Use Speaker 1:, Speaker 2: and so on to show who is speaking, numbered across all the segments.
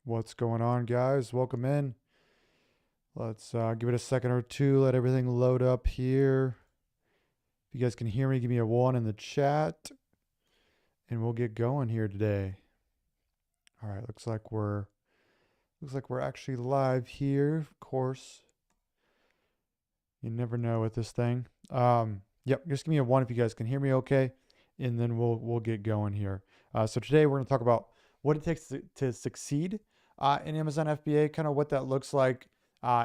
Speaker 1: What's going on, guys? Welcome in. Let's give it a second or two, let everything load up here. If you guys can hear me, give me a one in the chat, and we'll get going here today. All right, looks like we're actually live here. Of course, you never know with this thing. Yep, just give me a one if you guys can hear me okay, and then we'll get going here. So today we're going to talk about what it takes to succeed in Amazon FBA, kind of what that looks like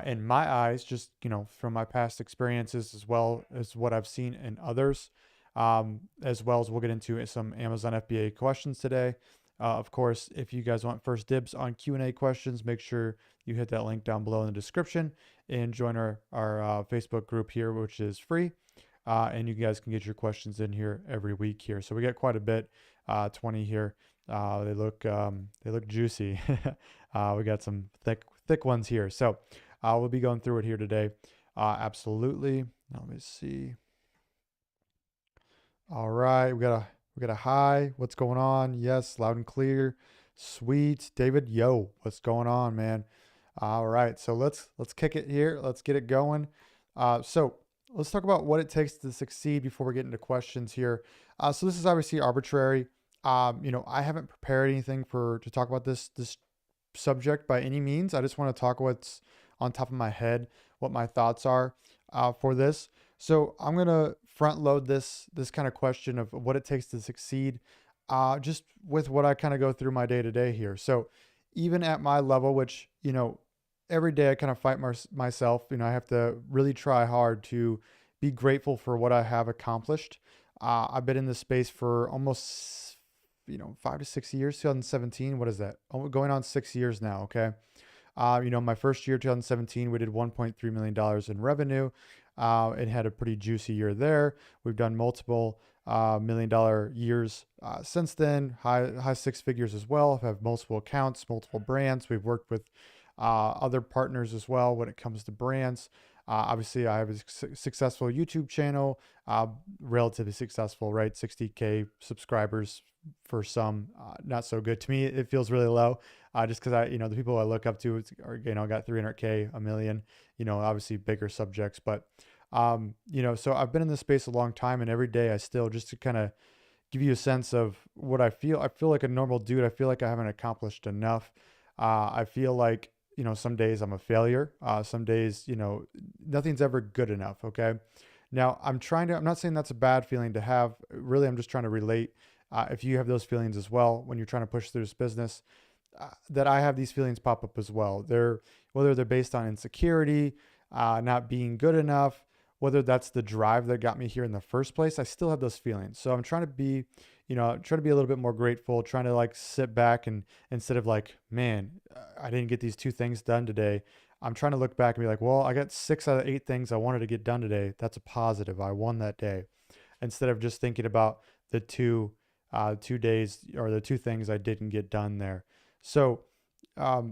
Speaker 1: in my eyes, just from my past experiences as well as what I've seen in others, as well as we'll get into some Amazon FBA questions today. Of course, if you guys want first dibs on Q&A questions, make sure you hit that link down below in the description and join our Facebook group here, which is free. And you guys can get your questions in here every week here. So we get quite a bit, 20 here. They look juicy. We got some thick ones here. So we'll be going through it here today. Absolutely. Let me see. All right, we got a hi. What's going on? Yes, loud and clear. Sweet, David. Yo, what's going on, man? All right, so let's kick it here. Let's get it going. So let's talk about what it takes to succeed before we get into questions here. So this is obviously arbitrary. I haven't prepared anything to talk about this subject by any means. I just want to talk what's on top of my head, what my thoughts are for this. So I'm gonna front load this kind of question of what it takes to succeed, just with what I kind of go through my day to day here. So even at my level, which every day I kind of fight myself. I have to really try hard to be grateful for what I have accomplished. I've been in this space for almost 5 to 6 years. 2017, what is that? Going on 6 years now. Okay. My first year, 2017, we did $1.3 million in revenue. It had a pretty juicy year there. We've done multiple $1 million years since then, high six figures as well. Have multiple accounts, multiple brands. We've worked with other partners as well when it comes to brands. Obviously, I have a successful YouTube channel, relatively successful, right? 60K subscribers for some, not so good to me. It feels really low, just because the people I look up to are, got 300K, a million, obviously bigger subjects. But, so I've been in this space a long time, and every day I still, just to kind of give you a sense of what I feel like a normal dude. I feel like I haven't accomplished enough. I feel like, some days I'm a failure. Some days, nothing's ever good enough. Okay. Now I'm not saying that's a bad feeling to have. Really, I'm just trying to relate. If you have those feelings as well, when you're trying to push through this business, that I have these feelings pop up as well. Whether they're based on insecurity, not being good enough, whether that's the drive that got me here in the first place, I still have those feelings. So I'm trying to be, a little bit more grateful, trying to like sit back and instead of like, man, I didn't get these 2 things done today. I'm trying to look back and be like, well, I got 6 out of 8 things I wanted to get done today. That's a positive. I won that day. Instead of just thinking about the 2 days or the 2 things I didn't get done there. So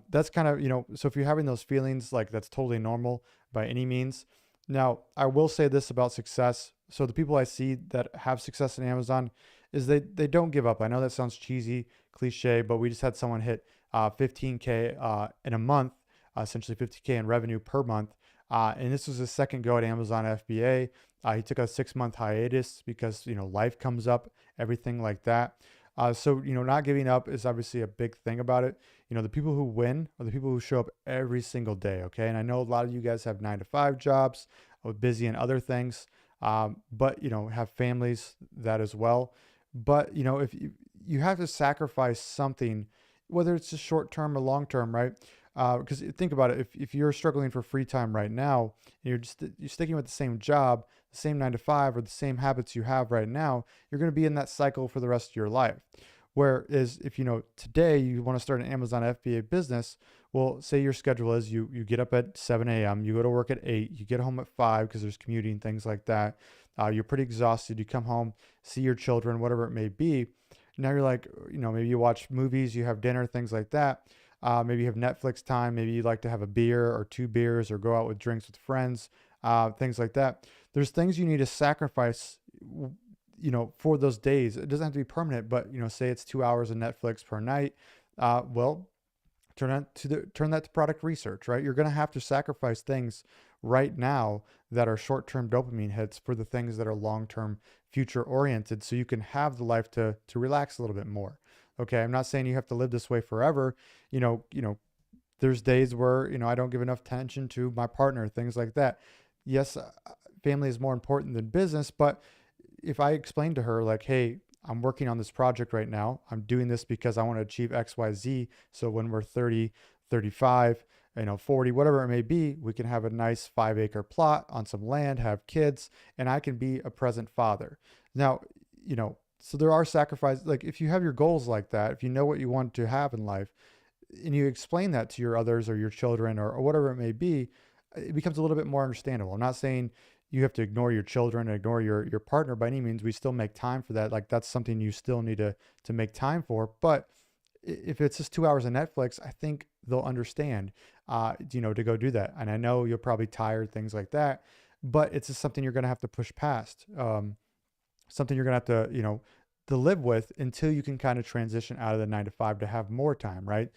Speaker 1: that's kind of, so if you're having those feelings, like that's totally normal by any means. Now, I will say this about success. So the people I see that have success in Amazon is they don't give up. I know that sounds cheesy, cliche, but we just had someone hit 15K in a month, essentially 50K in revenue per month. And this was his second go at Amazon FBA. He took a 6-month hiatus because, life comes up, everything like that. So, not giving up is obviously a big thing about it. The people who win are the people who show up every single day. Okay. And I know a lot of you guys have 9-to-5 jobs, are busy in other things, but, have families that as well. But, if you have to sacrifice something, whether it's just short term or long term, right? Because think about it, if you're struggling for free time right now, and you're sticking with the same job, the same 9-to-5, or the same habits you have right now, you're going to be in that cycle for the rest of your life. Whereas if today you want to start an Amazon FBA business, well, say your schedule is you get up at 7 a.m., you go to work at 8, you get home at 5 because there's commuting, things like that. You're pretty exhausted. You come home, see your children, whatever it may be. Now you're like, maybe you watch movies, you have dinner, things like that. Maybe you have Netflix time. Maybe you like to have a beer or 2 beers or go out with drinks with friends, things like that. There's things you need to sacrifice, for those days. It doesn't have to be permanent, but, say it's 2 hours of Netflix per night. Well, turn that to product research, right? You're going to have to sacrifice things right now that are short-term dopamine hits for the things that are long-term future oriented, so you can have the life to relax a little bit more. Okay, I'm not saying you have to live this way forever. There's days where, I don't give enough attention to my partner, things like that. Yes, family is more important than business, but if I explain to her, like, hey, I'm working on this project right now, I'm doing this because I want to achieve XYZ. So when we're 30, 35, 40, whatever it may be, we can have a nice 5-acre plot on some land, have kids, and I can be a present father. Now, so there are sacrifices. Like, if you have your goals like that, if you know what you want to have in life, and you explain that to your others or your children or whatever it may be, it becomes a little bit more understandable. I'm not saying you have to ignore your children and ignore your partner by any means. We still make time for that. Like, that's something you still need to make time for. But if it's just 2 hours of Netflix, I think they'll understand, to go do that. And I know you're probably tired, things like that, but it's just something you're going to have to push past. Something you're going to have to, to live with until you can kind of transition out of the 9 to 5 to have more time, right?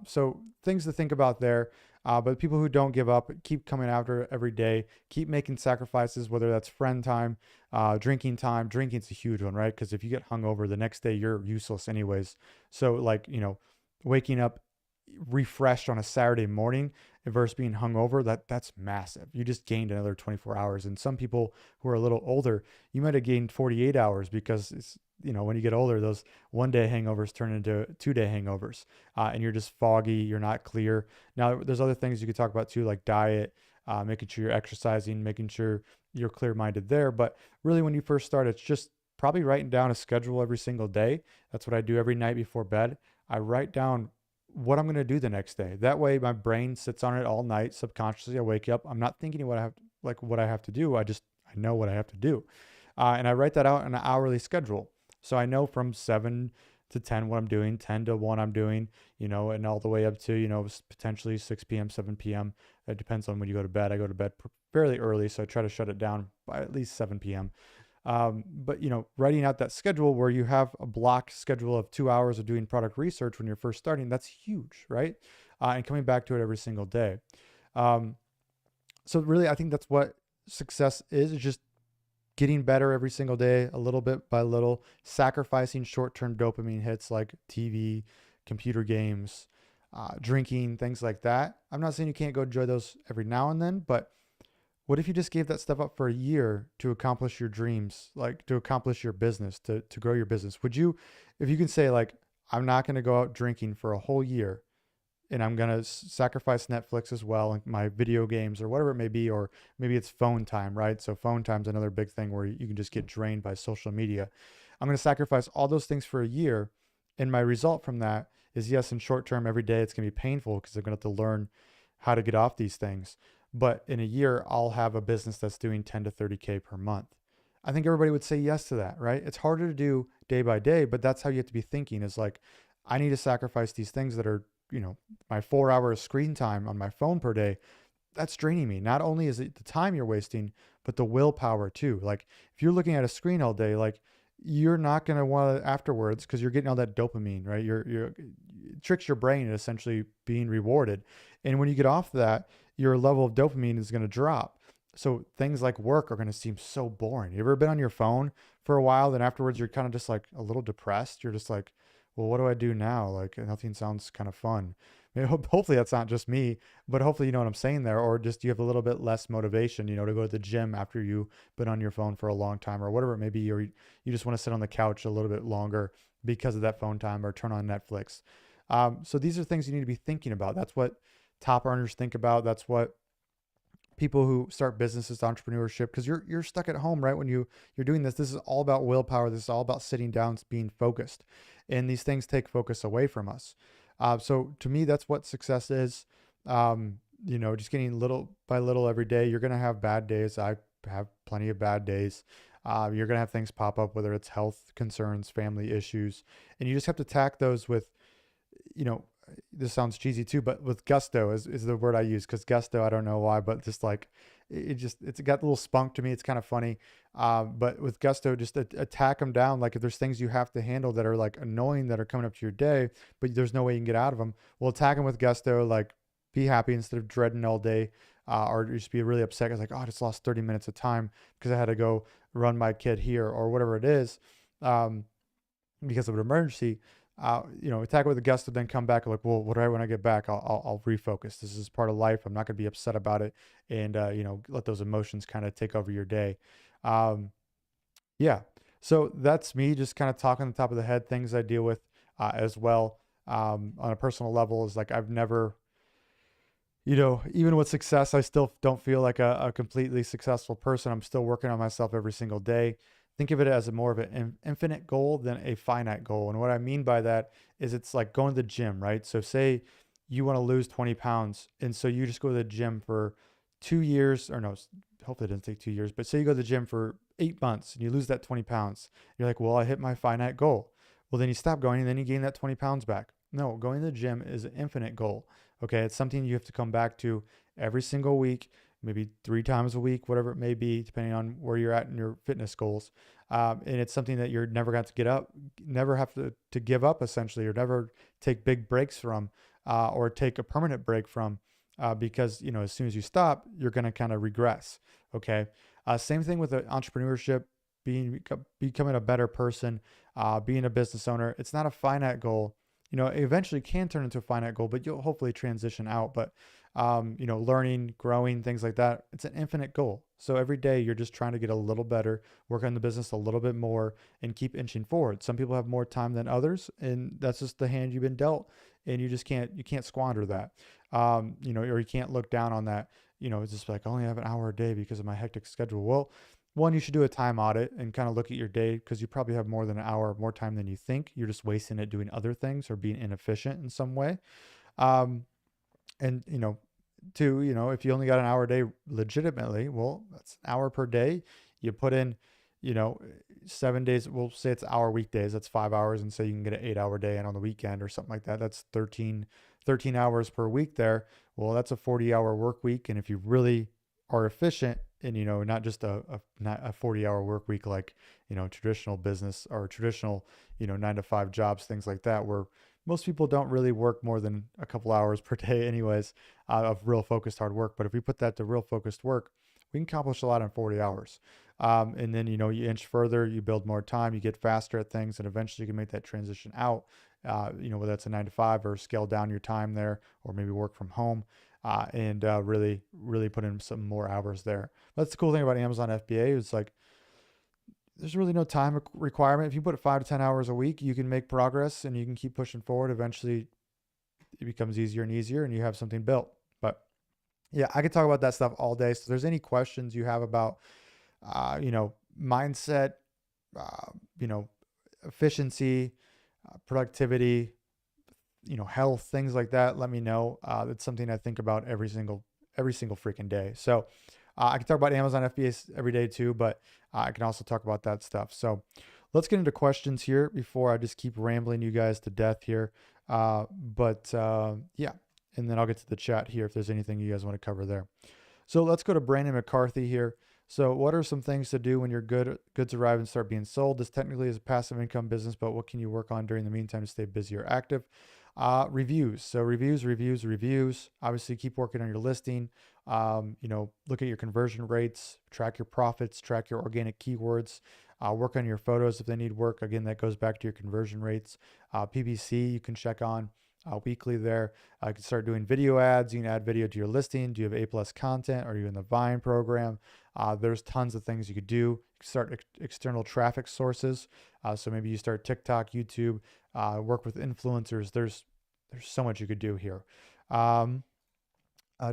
Speaker 1: So things to think about there. But people who don't give up, keep coming after it every day, keep making sacrifices, whether that's friend time, drinking time. Drinking's a huge one, right? Because if you get hungover the next day, you're useless anyways. So like, waking up refreshed on a Saturday morning versus being hungover, that's massive. You just gained another 24 hours. And some people who are a little older, you might have gained 48 hours because it's, when you get older, those 1-day hangovers turn into 2-day hangovers, and you're just foggy. You're not clear. Now, there's other things you could talk about too, like diet, making sure you're exercising, making sure you're clear-minded there. But really, when you first start, it's just probably writing down a schedule every single day. That's what I do every night before bed. I write down what I'm going to do the next day. That way my brain sits on it all night. Subconsciously, I wake up. I'm not thinking what I have to do. I know what I have to do. And I write that out in an hourly schedule. So I know from 7 to 10 what I'm doing, 10 to 1 I'm doing, and all the way up to, potentially 6 p.m., 7 p.m. It depends on when you go to bed. I go to bed fairly early, so I try to shut it down by at least 7 p.m. But writing out that schedule where you have a block schedule of 2 hours of doing product research when you're first starting, that's huge, right? And coming back to it every single day. So really, I think that's what success is just getting better every single day, a little bit by little, sacrificing short-term dopamine hits like TV, computer games, drinking, things like that. I'm not saying you can't go enjoy those every now and then, but what if you just gave that stuff up for a year to accomplish your dreams, like to accomplish your business, to grow your business? Would you, if you can say like, I'm not going to go out drinking for a whole year, and I'm going to sacrifice Netflix as well, and my video games or whatever it may be, or maybe it's phone time, right? So phone time's another big thing where you can just get drained by social media. I'm going to sacrifice all those things for a year. And my result from that is, yes, in short term, every day it's going to be painful because I'm going to have to learn how to get off these things. But in a year, I'll have a business that's doing 10 to 30K per month. I think everybody would say yes to that, right? It's harder to do day by day, but that's how you have to be thinking, is like, I need to sacrifice these things that are, my 4 hours screen time on my phone per day. That's draining me. Not only is it the time you're wasting, but the willpower too. Like, if you're looking at a screen all day, like, you're not going to want to afterwards, because you're getting all that dopamine, right? It tricks your brain into essentially being rewarded. And when you get off that, your level of dopamine is going to drop. So things like work are going to seem so boring. You ever been on your phone for a while, then afterwards you're kind of just like a little depressed. You're just like, well, what do I do now? Like, nothing sounds kind of fun. Maybe, hopefully that's not just me, but hopefully you know what I'm saying there. Or just you have a little bit less motivation, to go to the gym after you've been on your phone for a long time, or whatever it may be. Or you just want to sit on the couch a little bit longer because of that phone time, or turn on Netflix. So these are things you need to be thinking about. That's what top earners think about. That's what people who start businesses, entrepreneurship, because you're stuck at home, right? When you're doing this is all about willpower. This is all about sitting down, being focused, and these things take focus away from us. So to me, that's what success is. Just getting little by little every day. You're going to have bad days. I have plenty of bad days. You're going to have things pop up, whether it's health concerns, family issues, and you just have to tack those with, this sounds cheesy too, but with gusto is the word I use, because gusto, I don't know why, but just like it's got a little spunk to me. It's kind of funny. But with gusto, just attack them down. Like if there's things you have to handle that are like annoying that are coming up to your day, but there's no way you can get out of them, well, attack them with gusto. Like be happy instead of dreading all day, or just be really upset because like, oh, I just lost 30 minutes of time because I had to go run my kid here or whatever it is. Um, because of an emergency, attack it with a gusto, then come back like, well, what do I, when I get back, I'll refocus. This is part of life. I'm not going to be upset about it. And, let those emotions kind of take over your day. Um, yeah. So that's me just kind of talking on the top of the head, things I deal with, as well. On a personal level is like, I've never, even with success, I still don't feel like a completely successful person. I'm still working on myself every single day. Think of it as a more of an infinite goal than a finite goal. And what I mean by that is it's like going to the gym, right? So say you want to lose 20 pounds. And so you just go to the gym for 2 years, or no, hopefully it doesn't take 2 years, but say you go to the gym for 8 months and you lose that 20 pounds. You're like, well, I hit my finite goal. Well, then you stop going and then you gain that 20 pounds back. No, going to the gym is an infinite goal. Okay. It's something you have to come back to every single week, maybe 3 times a week, whatever it may be, depending on where you're at in your fitness goals. And it's something that you're never going to get up, never have to give up essentially, or never take big breaks from, or take a permanent break from, because, as soon as you stop, you're going to kind of regress. Okay. Same thing with entrepreneurship, becoming a better person, being a business owner. It's not a finite goal. It eventually can turn into a finite goal, but you'll hopefully transition out. But, learning, growing, things like that, it's an infinite goal. So every day you're just trying to get a little better, work on the business a little bit more, and keep inching forward. Some people have more time than others, and that's just the hand you've been dealt. And you can't squander that. Or you can't look down on that. It's just like, I only have an hour a day because of my hectic schedule. Well, one, you should do a time audit and kind of look at your day, because you probably have more than an hour more time than you think. You're just wasting it doing other things or being inefficient in some way. Um, and, two, if you only got an hour a day legitimately, well, that's an hour per day. You put in, you know, 7 days, we'll say it's hour weekdays, that's 5 hours, and say you can get an 8 hour day in on the weekend or something like that. That's 13 hours per week there. Well, that's a 40-hour work week. And if you really are efficient and, not just not a 40-hour work week, like, traditional business or traditional, 9 to 5 jobs, things like that, where most people don't really work more than a couple hours per day anyways, of real focused hard work. But if we put that to real focused work, we can accomplish a lot in 40 hours. And then, you inch further, you build more time, you get faster at things, and eventually you can make that transition out, whether that's a 9 to 5 or scale down your time there, or maybe work from home, and really, really put in some more hours there. That's the cool thing about Amazon FBA. It's like, there's really no time requirement. If you put 5 to 10 hours a week, you can make progress and you can keep pushing forward. Eventually it becomes easier and easier and you have something built. But yeah, I could talk about that stuff all day. So if there's any questions you have about, mindset, uh, you know, efficiency, productivity, health, things like that, let me know. It's something I think about every single freaking day. So I can talk about Amazon FBA every day too, but I can also talk about that stuff. So let's get into questions here before I just keep rambling you guys to death here. Yeah, and then I'll get to the chat here if there's anything you guys want to cover there. So let's go to Brandon McCarthy here. So what are some things to do when your goods arrive and start being sold? This technically is a passive income business, but what can you work on during the meantime to stay busy or active? Reviews. So reviews. Obviously, keep working on your listing. Look at your conversion rates, track your profits, track your organic keywords, work on your photos if they need work. Again, that goes back to your conversion rates. PPC, you can check on weekly there. You can start doing video ads. You can add video to your listing. Do you have A+ content? Are you in the Vine program? There's tons of things you could do. You can start external traffic sources. So maybe you start TikTok, YouTube, work with influencers. There's so much you could do here.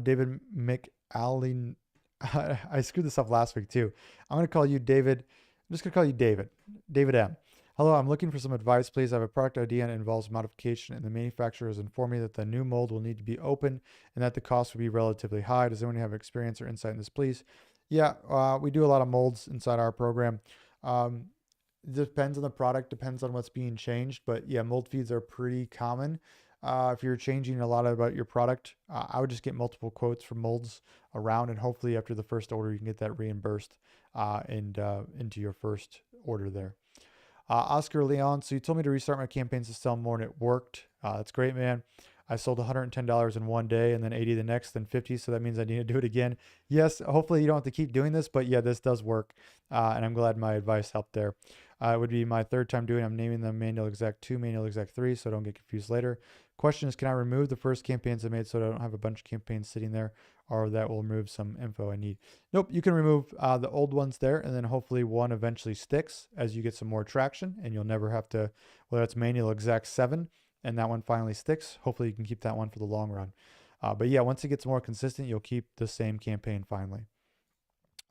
Speaker 1: David McAllen, I screwed this up last week too. I'm going to call you David. I'm just going to call you David. David M. Hello, I'm looking for some advice, please. I have a product idea and it involves modification, and the manufacturer has informed me that the new mold will need to be open and that the cost will be relatively high. Does anyone have experience or insight in this, please? Yeah, we do a lot of molds inside our program. Depends on the product, depends on what's being changed, but yeah, mold feeds are pretty common. If you're changing a lot about your product, I would just get multiple quotes for molds around, and hopefully after the first order, you can get that reimbursed and into your first order there. Oscar Leon, so you told me to restart my campaigns to sell more, and it worked. That's great, man. I sold $110 in one day and then 80 the next, then 50. So that means I need to do it again. Yes, hopefully you don't have to keep doing this, but yeah, this does work. And I'm glad my advice helped there. It would be my third time doing it. I'm naming them manual exec 2, manual exec 3, so don't get confused later. Question is, can I remove the first campaigns I made so I don't have a bunch of campaigns sitting there, or that will remove some info I need? Nope, you can remove the old ones there, and then hopefully one eventually sticks as you get some more traction, and you'll never have to, whether it's manual exec 7, and that one finally sticks. Hopefully you can keep that one for the long run. But yeah, once it gets more consistent, you'll keep the same campaign finally.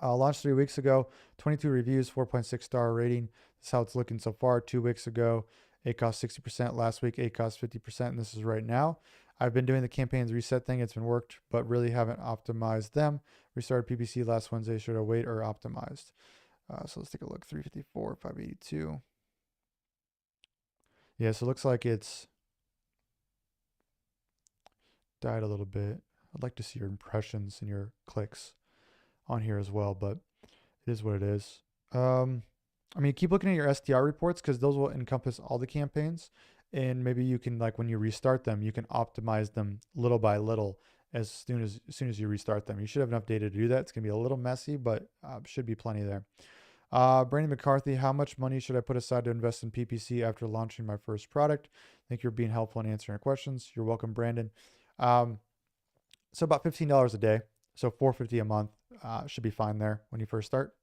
Speaker 1: Launched 3 weeks ago, 22 reviews, 4.6 star rating. That's how it's looking so far. 2 weeks ago, it cost 60%. Last week, it cost 50%. And this is right now. I've been doing the campaigns reset thing. It's been worked, but really haven't optimized them. Restarted PPC last Wednesday. Should I wait or optimized? So let's take a look. 354, 582. Yeah, so it looks like it's died a little bit. I'd like to see your impressions and your clicks on here as well, but it is what it is. I mean, keep looking at your SDR reports because those will encompass all the campaigns. And maybe you can, like, when you restart them, you can optimize them little by little as soon as you restart them. You should have enough data to do that. It's gonna be a little messy, but should be plenty there. Brandon McCarthy, how much money should I put aside to invest in PPC after launching my first product? I think you're being helpful in answering our questions. You're welcome, Brandon. So about $15 a day, so $450 a month should be fine there when you first start.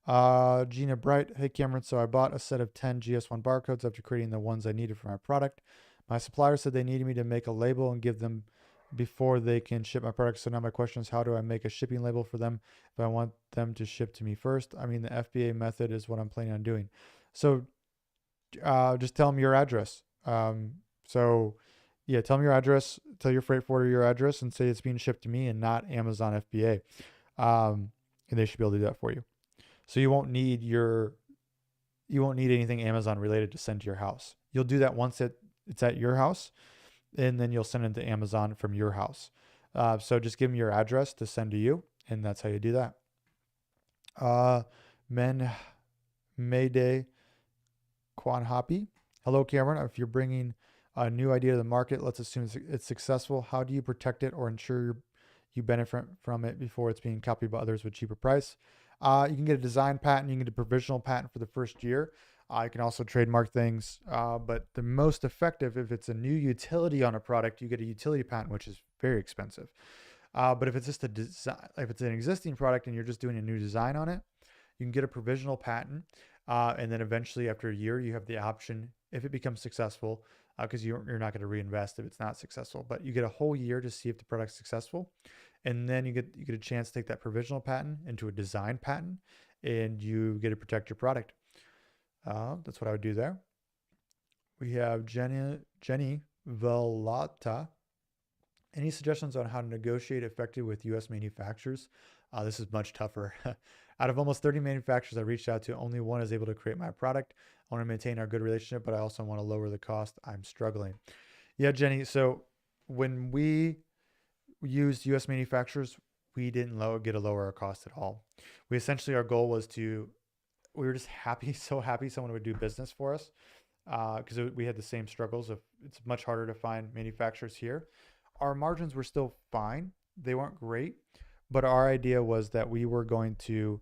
Speaker 1: Gina Bright, hey Cameron, so I bought a set of 10 GS1 barcodes after creating the ones I needed for my product. My supplier said they needed me to make a label and give them before they can ship my product. So now my question is, how do I make a shipping label for them if I want them to ship to me first? I mean, the FBA method is what I'm planning on doing. So just tell them your address. So yeah, tell them your address, tell your freight forwarder your address and say it's being shipped to me and not Amazon FBA. And they should be able to do that for you. So you won't need anything Amazon related to send to your house. You'll do that once it's at your house, and then you'll send it to Amazon from your house. So just give them your address to send to you, and that's how you do that. Mayday Quan Hoppy. Hello, Cameron. If you're bringing a new idea to the market, let's assume it's successful. How do you protect it or ensure you benefit from it before it's being copied by others with cheaper price? You can get a design patent. You can get a provisional patent for the first year. You can also trademark things. But the most effective, if it's a new utility on a product, you get a utility patent, which is very expensive. But if it's just a design, if it's an existing product and you're just doing a new design on it, you can get a provisional patent. And then eventually after a year, you have the option, if it becomes successful, because you're not going to reinvest if it's not successful, but you get a whole year to see if the product's successful. And then you get a chance to take that provisional patent into a design patent, and you get to protect your product. That's what I would do there. We have Jenny Velata. Any suggestions on how to negotiate effectively with U.S. manufacturers? This is much tougher. Out of almost 30 manufacturers I reached out to, only one is able to create my product. I want to maintain our good relationship, but I also want to lower the cost. I'm struggling. Yeah, Jenny. So when we used U.S. manufacturers, we didn't get a lower cost at all. We essentially, our goal was we were just happy, so happy someone would do business for us because we had the same struggles of it's much harder to find manufacturers here. Our margins were still fine. They weren't great, but our idea was that we were going to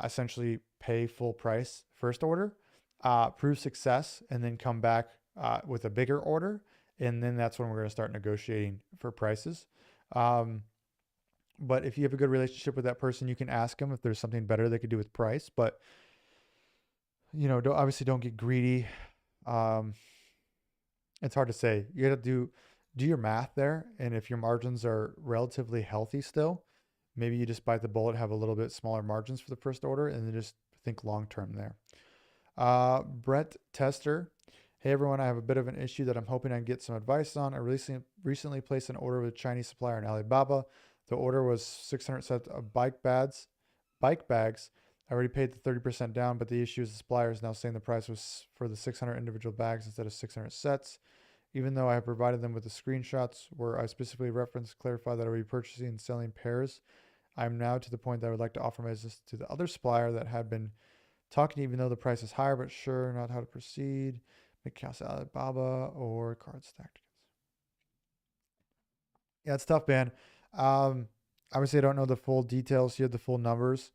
Speaker 1: essentially pay full price first order, prove success, and then come back with a bigger order. And then that's when we're going to start negotiating for prices. But if you have a good relationship with that person, you can ask them if there's something better they could do with price. But, obviously don't get greedy. It's hard to say. You got to do your math there. And if your margins are relatively healthy still, maybe you just bite the bullet, have a little bit smaller margins for the first order, and then just think long-term there. Brett Tester. Hey everyone, I have a bit of an issue that I'm hoping I can get some advice on. I recently placed an order with a Chinese supplier in Alibaba. The order was 600 sets of bike bags. I already paid the 30% down, but the issue is the supplier is now saying the price was for the 600 individual bags instead of 600 sets. even though I have provided them with the screenshots where I specifically reference clarify that I will be purchasing and selling pairs. I'm now to the point that I would like to offer my business to the other supplier that had been talking, even though the price is higher, but sure not how to proceed. Make accounts at Alibaba or card stacked. Yeah, it's tough, man. Um, Obviously, I don't know the full details here, the full numbers,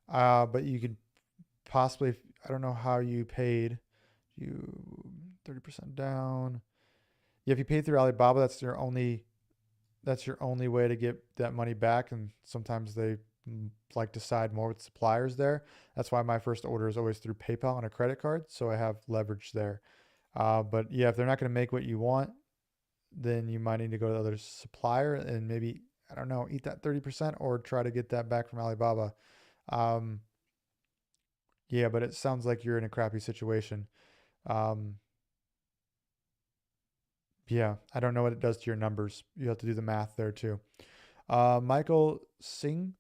Speaker 1: but you could possibly, I don't know how you paid. You 30% down. Yeah, if you paid through Alibaba, that's your only way to get that money back. And sometimes they like to side more with suppliers there. That's why my first order is always through PayPal on a credit card, so I have leverage there. But yeah, if they're not going to make what you want, then you might need to go to the other supplier and maybe, I don't know, eat that 30% or try to get that back from Alibaba. Um, yeah, but it sounds like you're in a crappy situation. Um, yeah, I don't know what it does to your numbers. You have to do the math there too. Michael Singh,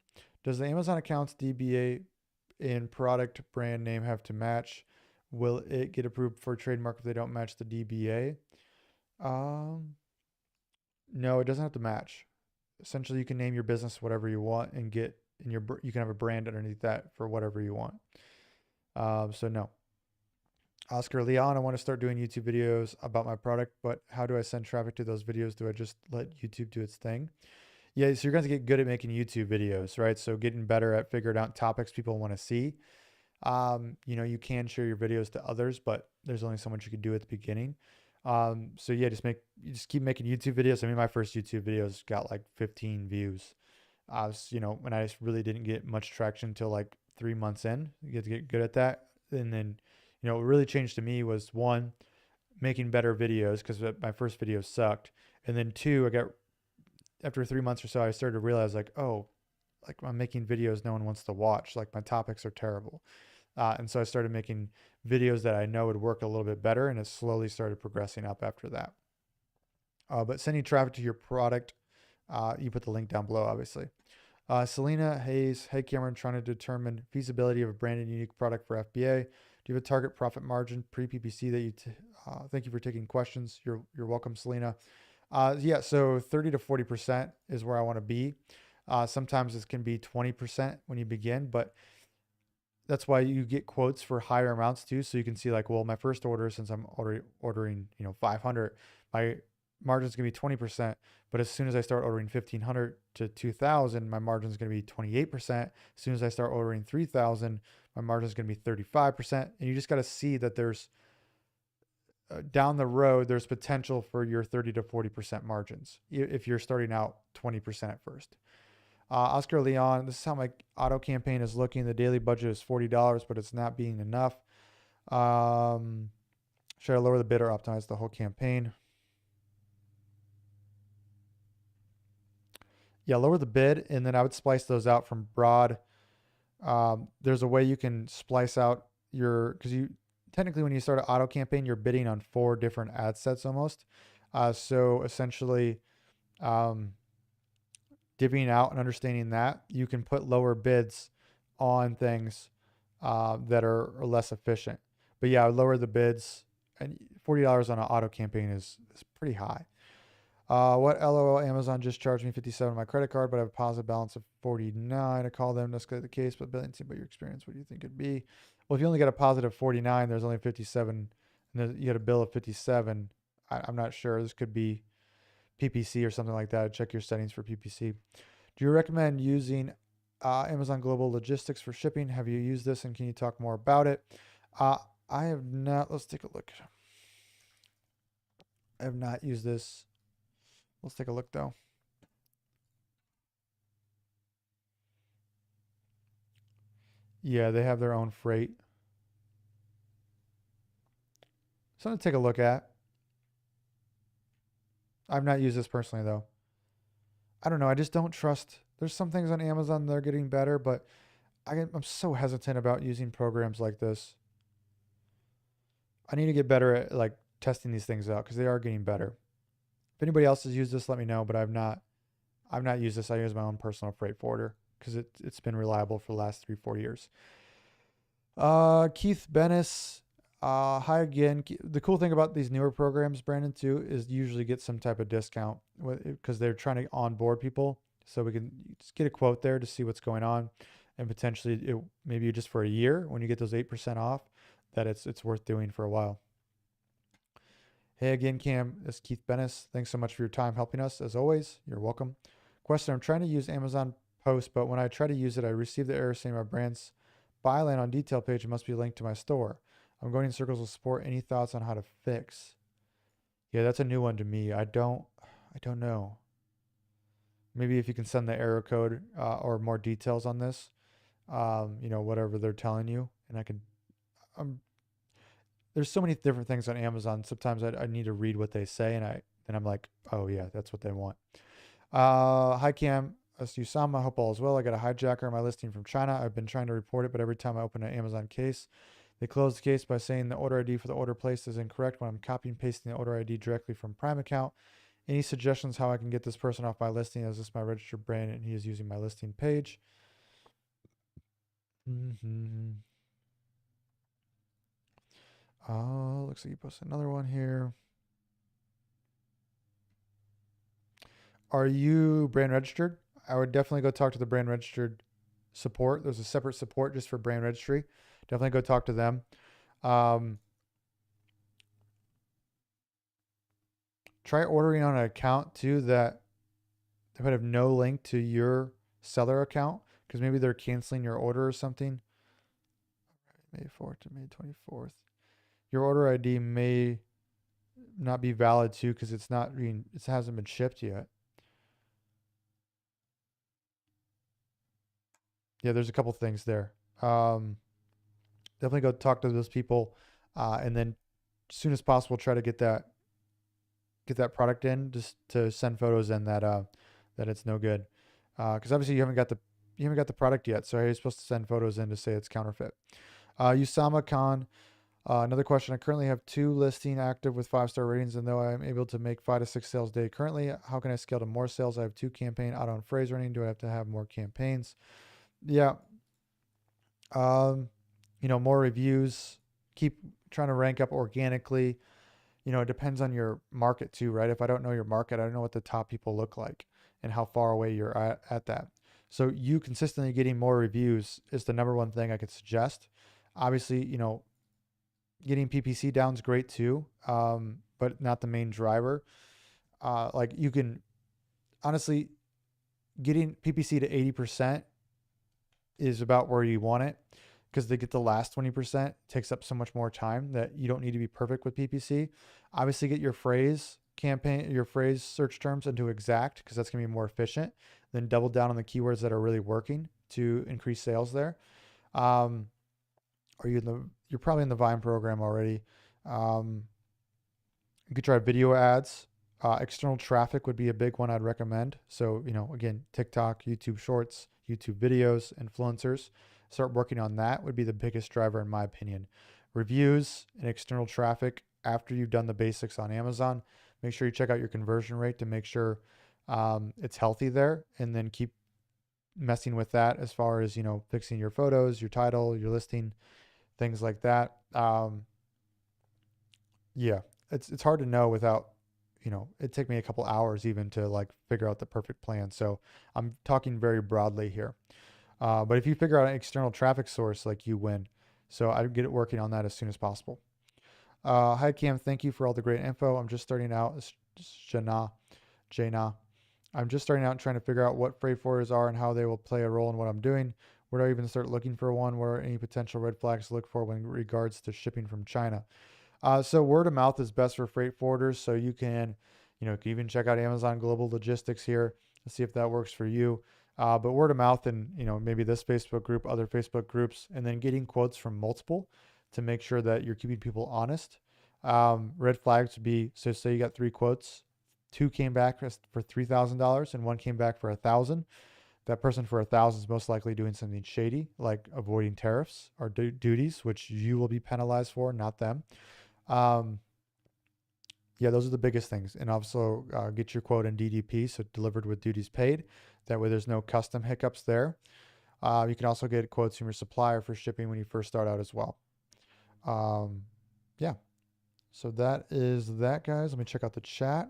Speaker 1: does the Amazon account's DBA and product brand name have to match? Will it get approved for trademark if they don't match the DBA? Um, no, it doesn't have to match. Essentially, you can name your business whatever you want and get in your you can have a brand underneath that for whatever you want. So no. Oscar Leon, I want to start doing YouTube videos about my product, but how do I send traffic to those videos? Do I just let YouTube do its thing? Yeah, so you're going to get good at making YouTube videos, right? So getting better at figuring out topics people want to see. You can share your videos to others, but there's only so much you can do at the beginning. So yeah, just keep making YouTube videos. I mean, my first YouTube videos got like 15 views. When I just really didn't get much traction until like 3 months in. You get to get good at that. And then, what really changed to me was one, making better videos because my first video sucked. And then two, after 3 months or so, I started to realize like, oh, like I'm making videos no one wants to watch. Like my topics are terrible. And so I started making videos that I know would work a little bit better, and it slowly started progressing up after that. But sending traffic to your product, you put the link down below, obviously. Selena Hayes, hey Cameron, trying to determine feasibility of a branded unique product for FBA. Do you have a target profit margin pre-PPC that thank you for taking questions. You're welcome, Selena. Yeah, so 30 to 40% is where I want to be. Sometimes this can be 20% when you begin, but that's why you get quotes for higher amounts too. So you can see like, well, my first order, since I'm ordering 500, my margin's gonna be 20%. But as soon as I start ordering 1,500 to 2,000, my margin's gonna be 28%. As soon as I start ordering 3,000, my margin's gonna be 35%. And you just got to see that there's down the road, there's potential for your 30 to 40% margins if you're starting out 20% at first. Oscar Leon, this is how my auto campaign is looking. The daily budget is $40, but it's not being enough. Should I lower the bid or optimize the whole campaign? Yeah, lower the bid, and then I would splice those out from broad. There's a way you can splice out because technically when you start an auto campaign, you're bidding on 4 different ad sets almost. So essentially, divvying out and understanding that, you can put lower bids on things that are less efficient. But yeah, I would lower the bids, and $40 on an auto campaign is pretty high. What LOL, Amazon just charged me 57 on my credit card, but I have a positive balance of 49. I call them to escalate the case, but billing team, but your experience, what do you think it'd be? Well, if you only got a positive 49, there's only 57, and you got a bill of 57. I'm not sure. This could be PPC or something like that. Check your settings for PPC. Do you recommend using Amazon Global Logistics for shipping? Have you used this, and can you talk more about it? I have not. Let's take a look. I have not used this. Let's take a look though. Yeah, they have their own freight. Something to take a look at. I've not used this personally though. I don't know. I just don't trust. There's some things on Amazon that are getting better, but I'm so hesitant about using programs like this. I need to get better at like testing these things out because they are getting better. If anybody else has used this, let me know. But I've not used this. I use my own personal freight forwarder because it's been reliable for the last 3-4 years. Keith Bennis, Hi again. The cool thing about these newer programs, Brandon, too, is you usually get some type of discount because they're trying to onboard people. So we can just get a quote there to see what's going on, and potentially maybe just for a year when you get those 8% off, that it's worth doing for a while. Hey again, Cam. This is Keith Bennis. Thanks so much for your time helping us. As always, you're welcome. Question: I'm trying to use Amazon Post, but when I try to use it, I receive the error saying my brand's byline on detail page must be linked to my store. I'm going in circles with support. Any thoughts on how to fix? Yeah, that's a new one to me. I don't know. Maybe if you can send the error code or more details on this, whatever they're telling you, and I can. Um, there's so many different things on Amazon. Sometimes I need to read what they say, and I'm like, oh yeah, that's what they want. Hi Cam, it's Usama. I hope all is well. I got a hijacker on my listing from China. I've been trying to report it, but every time I open an Amazon case, they close the case by saying the order ID for the order placed is incorrect when I'm copying and pasting the order ID directly from Prime account. Any suggestions how I can get this person off my listing? Is this my registered brand and he is using my listing page? Mm-hmm. Looks like you posted another one here. Are you brand registered? I would definitely go talk to the brand registered support. There's a separate support just for brand registry. Definitely go talk to them. Um, Try ordering on an account too that they would have no link to your seller account because maybe they're canceling your order or something. May 4th to May 24th. Your order ID may not be valid too because it hasn't been shipped yet. Yeah, there's a couple things there. Definitely go talk to those people, and then as soon as possible try to get that product in just to send photos in that it's no good, because obviously you haven't got the product yet, so you're supposed to send photos in to say it's counterfeit. Usama Khan, another question. I currently have 2 listing active with 5-star ratings, and though I'm able to make 5 to 6 sales a day currently, how can I scale to more sales? I have 2 campaign out on phrase running. Do I have to have more campaigns? Yeah. Um, more reviews. Keep trying to rank up organically. It depends on your market too, right? If I don't know your market, I don't know what the top people look like and how far away you're at that. So you consistently getting more reviews is the number one thing I could suggest. Obviously, getting PPC down is great too, but not the main driver. Like you can honestly getting PPC to 80% is about where you want it because they get the last 20% takes up so much more time that you don't need to be perfect with PPC. Obviously, get your phrase search terms into exact because that's going to be more efficient. Then double down on the keywords that are really working to increase sales there. Um, you're probably in the Vine program already. Um, you could try video ads. External traffic would be a big one I'd recommend. So, again, TikTok, YouTube Shorts, YouTube videos, influencers. Start working on that would be the biggest driver, in my opinion. Reviews and external traffic after you've done the basics on Amazon. Make sure you check out your conversion rate to make sure it's healthy there, and then keep messing with that as far as, fixing your photos, your title, your listing, things like that. Yeah, it's hard to know without, it'd take me a couple hours even to like figure out the perfect plan. So I'm talking very broadly here. But if you figure out an external traffic source, like you win. So I'd get it working on that as soon as possible. Hi Cam, thank you for all the great info. I'm just starting out. It's Jana. I'm just starting out and trying to figure out what freight forwarders are and how they will play a role in what I'm doing. Where do I even start looking for one? What are any potential red flags to look for when regards to shipping from China? So word of mouth is best for freight forwarders. So you can even check out Amazon Global Logistics here and see if that works for you. But word of mouth and, maybe this Facebook group, other Facebook groups, and then getting quotes from multiple to make sure that you're keeping people honest. Red flags would be, so say you got 3 quotes, 2 came back for $3,000 and 1 came back for 1,000. That person for 1,000 is most likely doing something shady, like avoiding tariffs or duties, which you will be penalized for, not them. Yeah, those are the biggest things. And also get your quote in DDP, so delivered with duties paid. That way there's no custom hiccups there. You can also get quotes from your supplier for shipping when you first start out as well. Um, yeah. So that is that, guys. Let me check out the chat.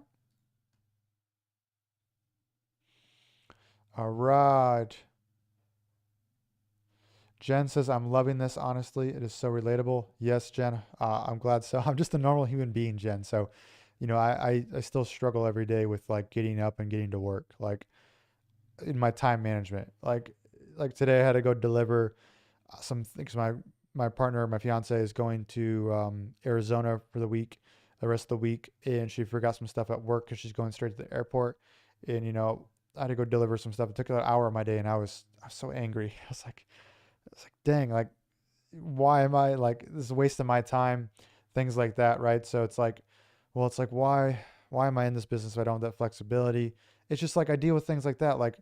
Speaker 1: All right. Jen says, I'm loving this, honestly. It is so relatable. Yes, Jen, I'm glad so. I'm just a normal human being, Jen. So, I still struggle every day with like getting up and getting to work, like in my time management. Like today I had to go deliver some things. My partner, my fiance, is going to Arizona for the rest of the week, and she forgot some stuff at work because she's going straight to the airport. And I had to go deliver some stuff. It took an hour of my day, and I was so angry. I was like, dang, like why am I like this is a waste of my time, things like that, right? So it's like, well, it's like why am I in this business if I don't have that flexibility? It's just like I deal with things like that, like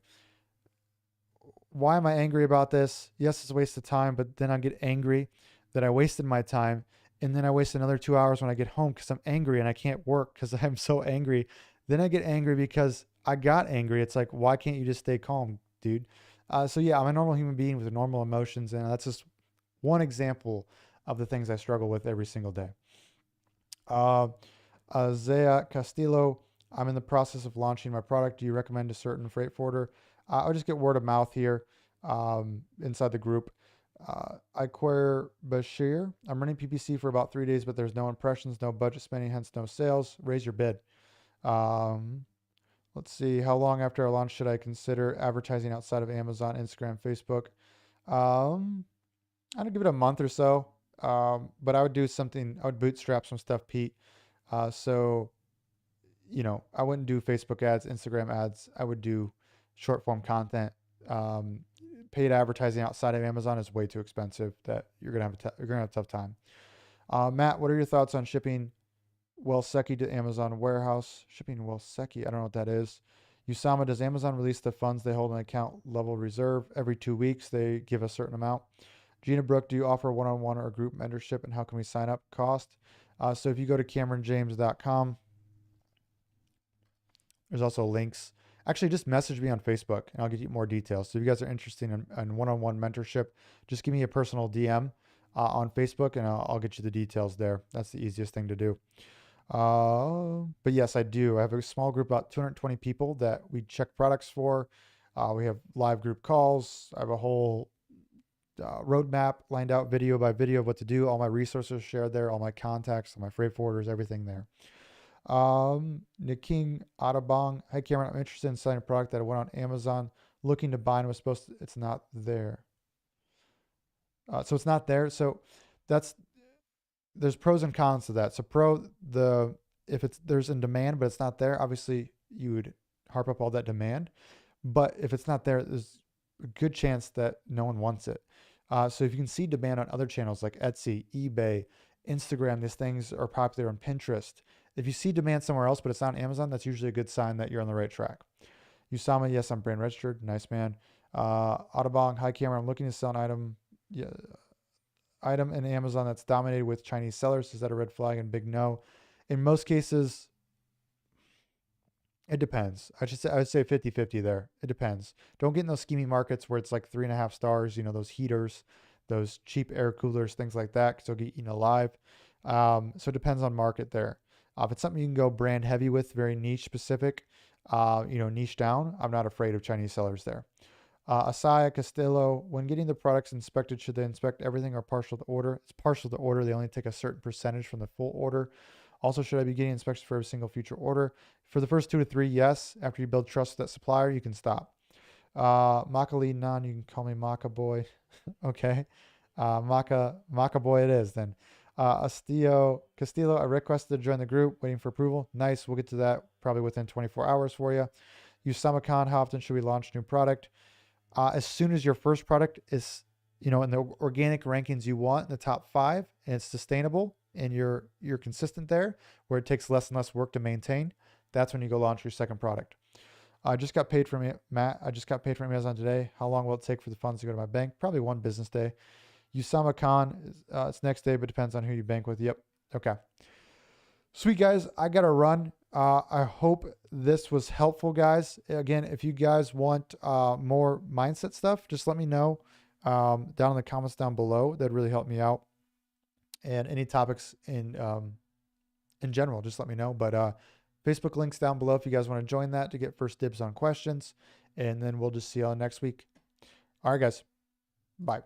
Speaker 1: why am I angry about this? Yes, it's a waste of time, but then I get angry that I wasted my time. And then I waste another 2 hours when I get home because I'm angry and I can't work because I'm so angry. Then I get angry because I got angry. It's like, why can't you just stay calm, dude? So yeah, I'm a normal human being with normal emotions. And that's just one example of the things I struggle with every single day. Uh, Zaya Castillo, I'm in the process of launching my product. Do you recommend a certain freight forwarder? I'll just get word of mouth here inside the group. Iquire Bashir, I'm running PPC for about 3 days, but there's no impressions, no budget spending, hence no sales. Raise your bid. Um, let's see. How long after our launch should I consider advertising outside of Amazon, Instagram, Facebook? Um, I'd give it a month or so. But I would do something, I would bootstrap some stuff, Pete. So I wouldn't do Facebook ads, Instagram ads. I would do short form content. Um, Paid advertising outside of Amazon is way too expensive. That you're gonna have a tough time. Matt, what are your thoughts on shipping Welseki to Amazon warehouse? Shipping Welseki, I don't know what that is. Usama, does Amazon release the funds they hold in account level reserve every 2 weeks? They give a certain amount. Gina Brooke, do you offer one-on-one or group mentorship, and how can we sign up? Cost. So if you go to CameronJames.com, there's also links. Actually, just message me on Facebook and I'll get you more details. So if you guys are interested in one-on-one mentorship, just give me a personal DM on Facebook and I'll get you the details there. That's the easiest thing to do. But yes, I do. I have a small group, about 220 people that we check products for. We have live group calls. I have a whole roadmap lined out video by video of what to do. All my resources shared there, all my contacts, all my freight forwarders, everything there. Niking Atabong. Hi Cameron, I'm interested in selling a product that I went on Amazon looking to buy and was supposed to, it's not there. So it's not there. So that's, there's pros and cons to that. So if there's in demand, but it's not there, obviously you would harp up all that demand. But if it's not there, there's a good chance that no one wants it. So if you can see demand on other channels like Etsy, eBay, Instagram, these things are popular on Pinterest. If you see demand somewhere else, but it's not on Amazon, that's usually a good sign that you're on the right track. Usama, yes, I'm brand registered. Nice, man. Audubon, hi, Cameron. I'm looking to sell an item. Yeah, item in Amazon that's dominated with Chinese sellers. Is that a red flag? And big no. In most cases, it depends. I would say 50-50 there. It depends. Don't get in those scheming markets where it's like 3.5 stars, those heaters, those cheap air coolers, things like that, because they'll get eaten alive. So it depends on market there. If it's something you can go brand heavy with, very niche specific, niche down, I'm not afraid of Chinese sellers there. Asaya Castillo, when getting the products inspected, should they inspect everything or partial to order? It's partial to order. They only take a certain percentage from the full order. Also, should I be getting inspections for every single future order? For the first 2 to 3, yes. After you build trust with that supplier, you can stop. Makali Nan, you can call me Maka Boy. Okay. Maka Boy it is then. Castillo, I requested to join the group, waiting for approval. Nice. We'll get to that probably within 24 hours for you. Usama Khan, how often should we launch a new product? As soon as your first product is, in the organic rankings you want in the top 5 and it's sustainable and you're consistent there where it takes less and less work to maintain, that's when you go launch your second product. I just got paid from Matt. I just got paid from Amazon today. How long will it take for the funds to go to my bank? Probably 1 business day. Usama Khan, it's next day, but depends on who you bank with. Yep. Okay. Sweet, guys. I got to run. I hope this was helpful, guys. Again, if you guys want more mindset stuff, just let me know down in the comments down below. That'd really help me out. and any topics in general, just let me know. But Facebook links down below if you guys want to join that to get first dibs on questions. And then we'll just see y'all next week. All right, guys. Bye.